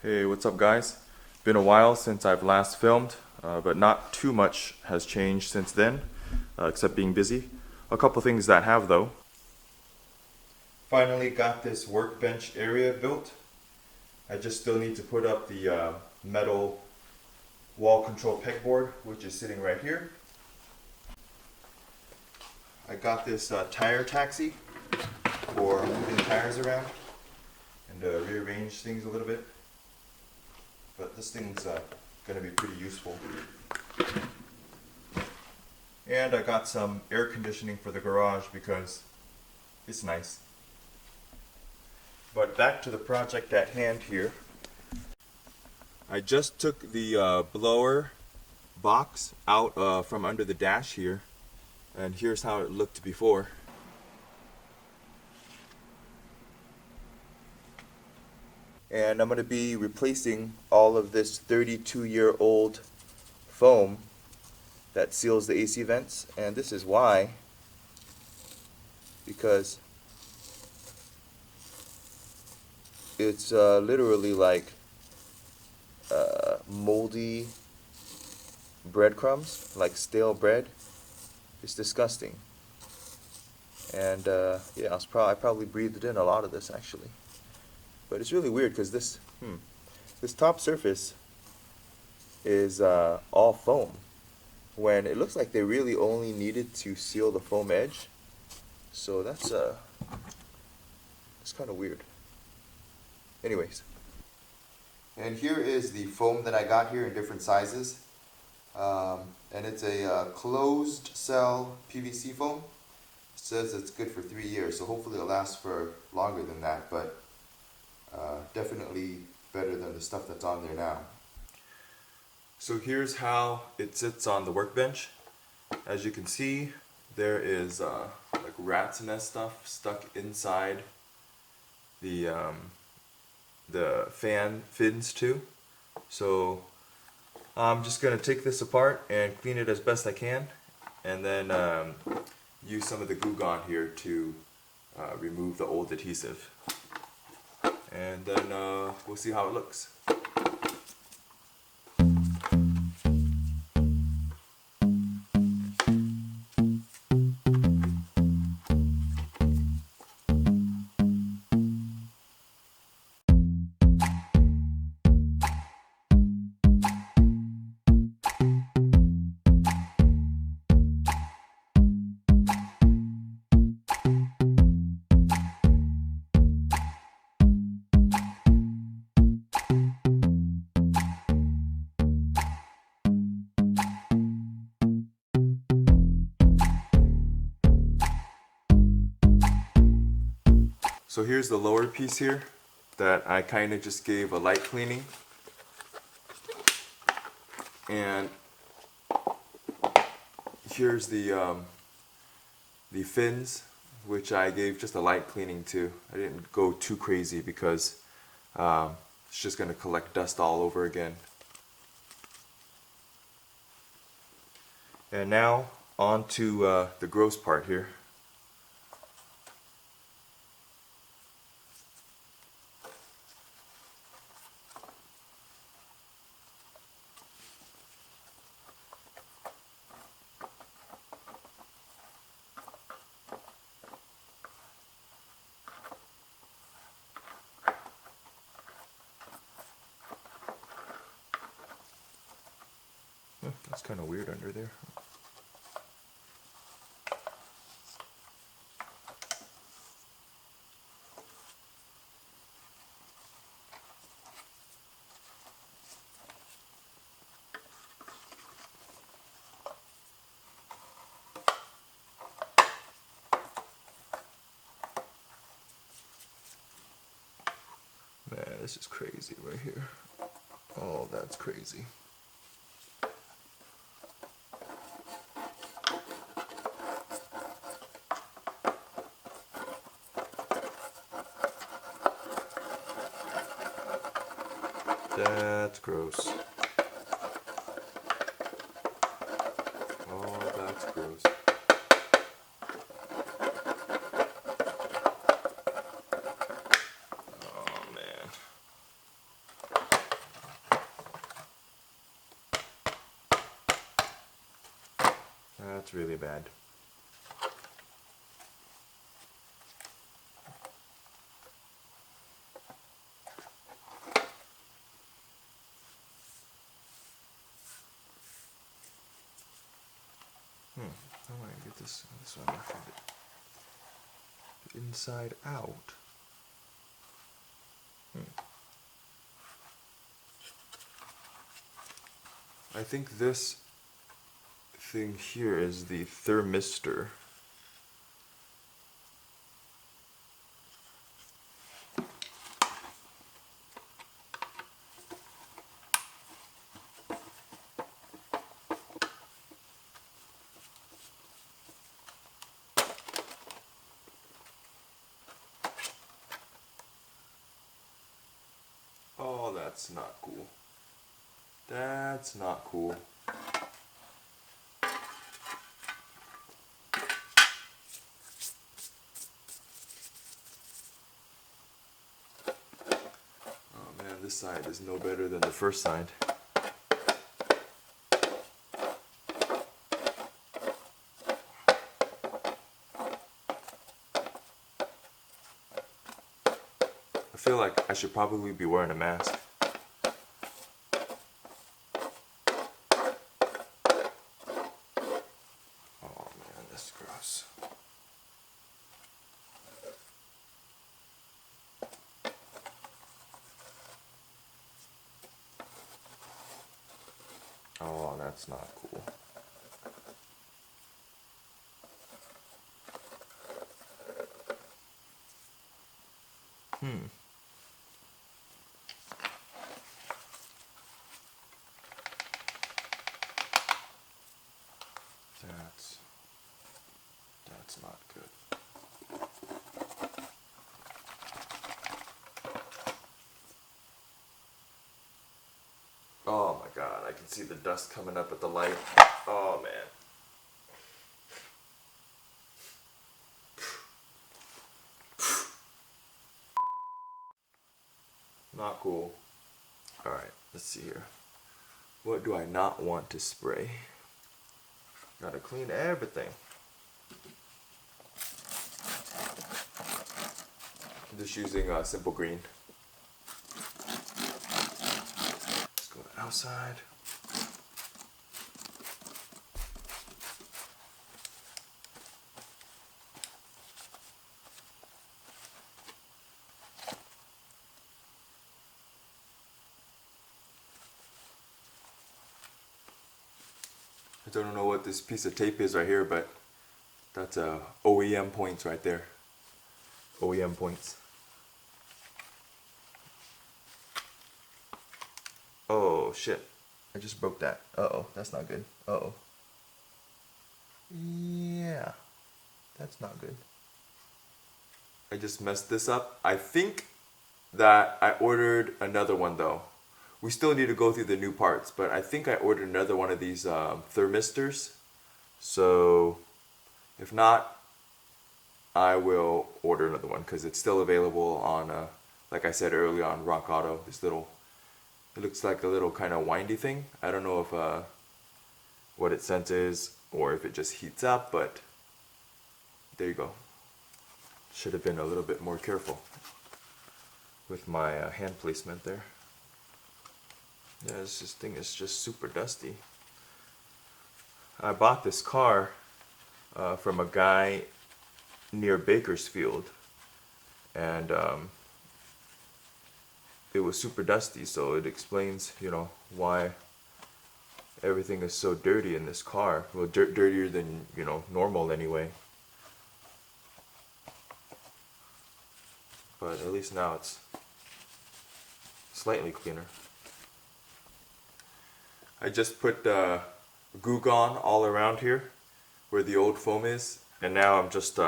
Hey, what's up guys? Been a while since I've last filmed, but not too much has changed since then, except being busy. A couple things that have though. Finally got this workbench area built. I just still need to put up the metal wall control pegboard, which is sitting right here. I got this tire taxi for moving tires around and rearrange things a little bit. But this thing's going to be pretty useful. And I got some air conditioning for the garage because it's nice. But back to the project at hand here. I just took the blower box out from under the dash here, and here's how it looked before. And I'm going to be replacing all of this 32-year-old foam that seals the AC vents, and this is why, because it's literally like moldy breadcrumbs, like stale bread. It's disgusting. And yeah, I probably breathed in a lot of this actually. But it's really weird because this top surface is all foam, when it looks like they really only needed to seal the foam edge. So that's it's kind of weird. Anyways, and here is the foam that I got here in different sizes, and it's a closed cell PVC foam. It says it's good for 3 years, so hopefully it'll last for longer than that, but definitely better than the stuff that's on there now. So here's how it sits on the workbench. As you can see, there is like rat's nest stuff stuck inside the fan fins too. So I'm just gonna take this apart and clean it as best I can, and then use some of the Goo Gone here to remove the old adhesive. And then we'll see how it looks. So here's the lower piece here that I kind of just gave a light cleaning. And here's the fins, which I gave just a light cleaning to. I didn't go too crazy because it's just going to collect dust all over again. And now on to the gross part here. That's kind of weird under there. Man, this is crazy right here. Oh, that's crazy. That's gross. Oh, that's gross. Oh, man. That's really bad. How do I get this one? Inside out. I think this thing here is the thermistor. Oh, that's not cool. That's not cool. Oh man, this side is no better than the first side. I feel like I should probably be wearing a mask. Oh man, this is gross. Oh, that's not cool. That's not good. Oh my god, I can see the dust coming up at the light. Oh man. Not cool. Alright, let's see here. What do I not want to spray? Gotta clean everything. I'm just using simple green. Let's go outside. I don't know what this piece of tape is right here, but that's OEM points right there. OEM points. Oh shit. I just broke that. Uh-oh, that's not good. Uh-oh. Yeah, that's not good. I just messed this up. I think that I ordered another one though. We still need to go through the new parts, but I think I ordered another one of these thermistors. So if not, I will order another one because it's still available on, like I said earlier, on Rock Auto. This little, it looks like a little kind of windy thing. I don't know if what its sense is or if it just heats up, but there you go. Should have been a little bit more careful with my hand placement there. Yeah, this thing is just super dusty. I bought this car from a guy near Bakersfield, and it was super dusty, so it explains, you know, why everything is so dirty in this car. Well, dirtier than, you know, normal anyway. But at least now it's slightly cleaner. I just put Goo Gone all around here where the old foam is, and now I'm just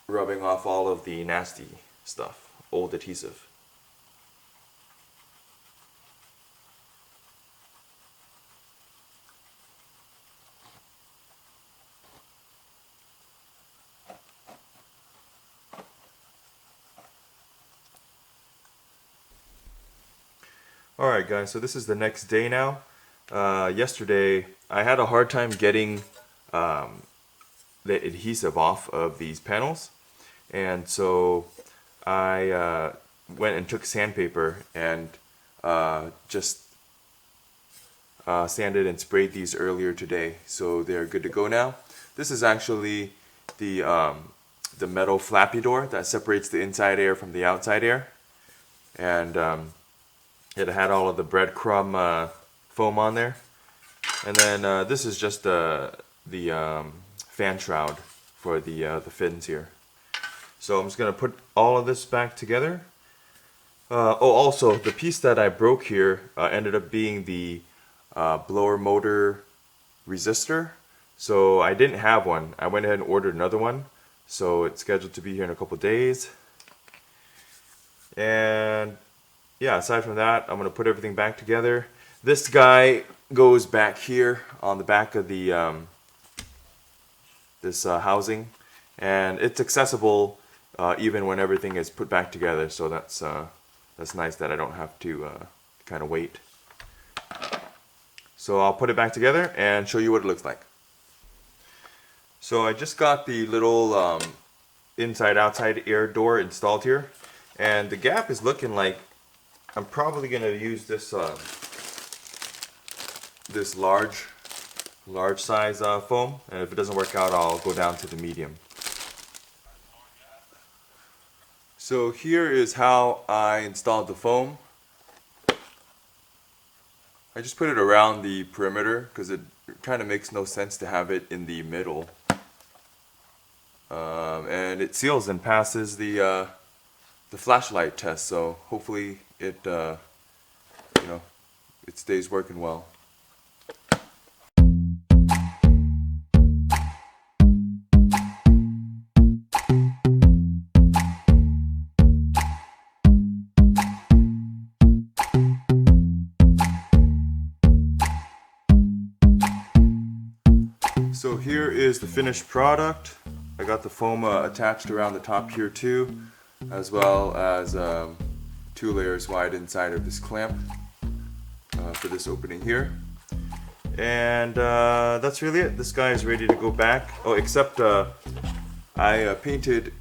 rubbing off all of the nasty stuff, old adhesive. Alright guys, so this is the next day now. Yesterday I had a hard time getting the adhesive off of these panels, and so I went and took sandpaper and just sanded and sprayed these earlier today, so they're good to go now. This is actually the metal flappy door that separates the inside air from the outside air, and it had all of the breadcrumb foam on there. And then this is just the fan shroud for the fins here. So I'm just gonna put all of this back together. Oh, also the piece that I broke here ended up being the blower motor resistor. So I didn't have one. I went ahead and ordered another one. So it's scheduled to be here in a couple days. And yeah, aside from that, I'm gonna put everything back together. This guy goes back here on the back of the this housing, and it's accessible even when everything is put back together. So that's nice that I don't have to kind of wait. So I'll put it back together and show you what it looks like. So I just got the little inside-outside air door installed here, and the gap is looking like I'm probably going to use this this large size foam, and if it doesn't work out, I'll go down to the medium. So here is how I installed the foam. I just put it around the perimeter because it kind of makes no sense to have it in the middle. And it seals and passes the flashlight test, so hopefully it it stays working well. So here is the finished product. I got the foam attached around the top here too, as well as 2 layers wide inside of this clamp for this opening here. And that's really it. This guy is ready to go back. Oh, except I painted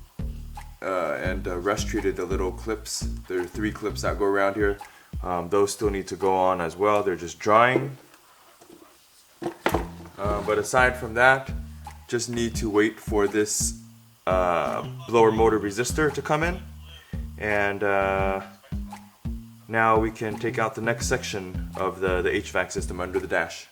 and rust treated the little clips. There are 3 clips that go around here. Those still need to go on as well. They're just drying. But aside from that, just need to wait for this blower motor resistor to come in, and now we can take out the next section of the HVAC system under the dash.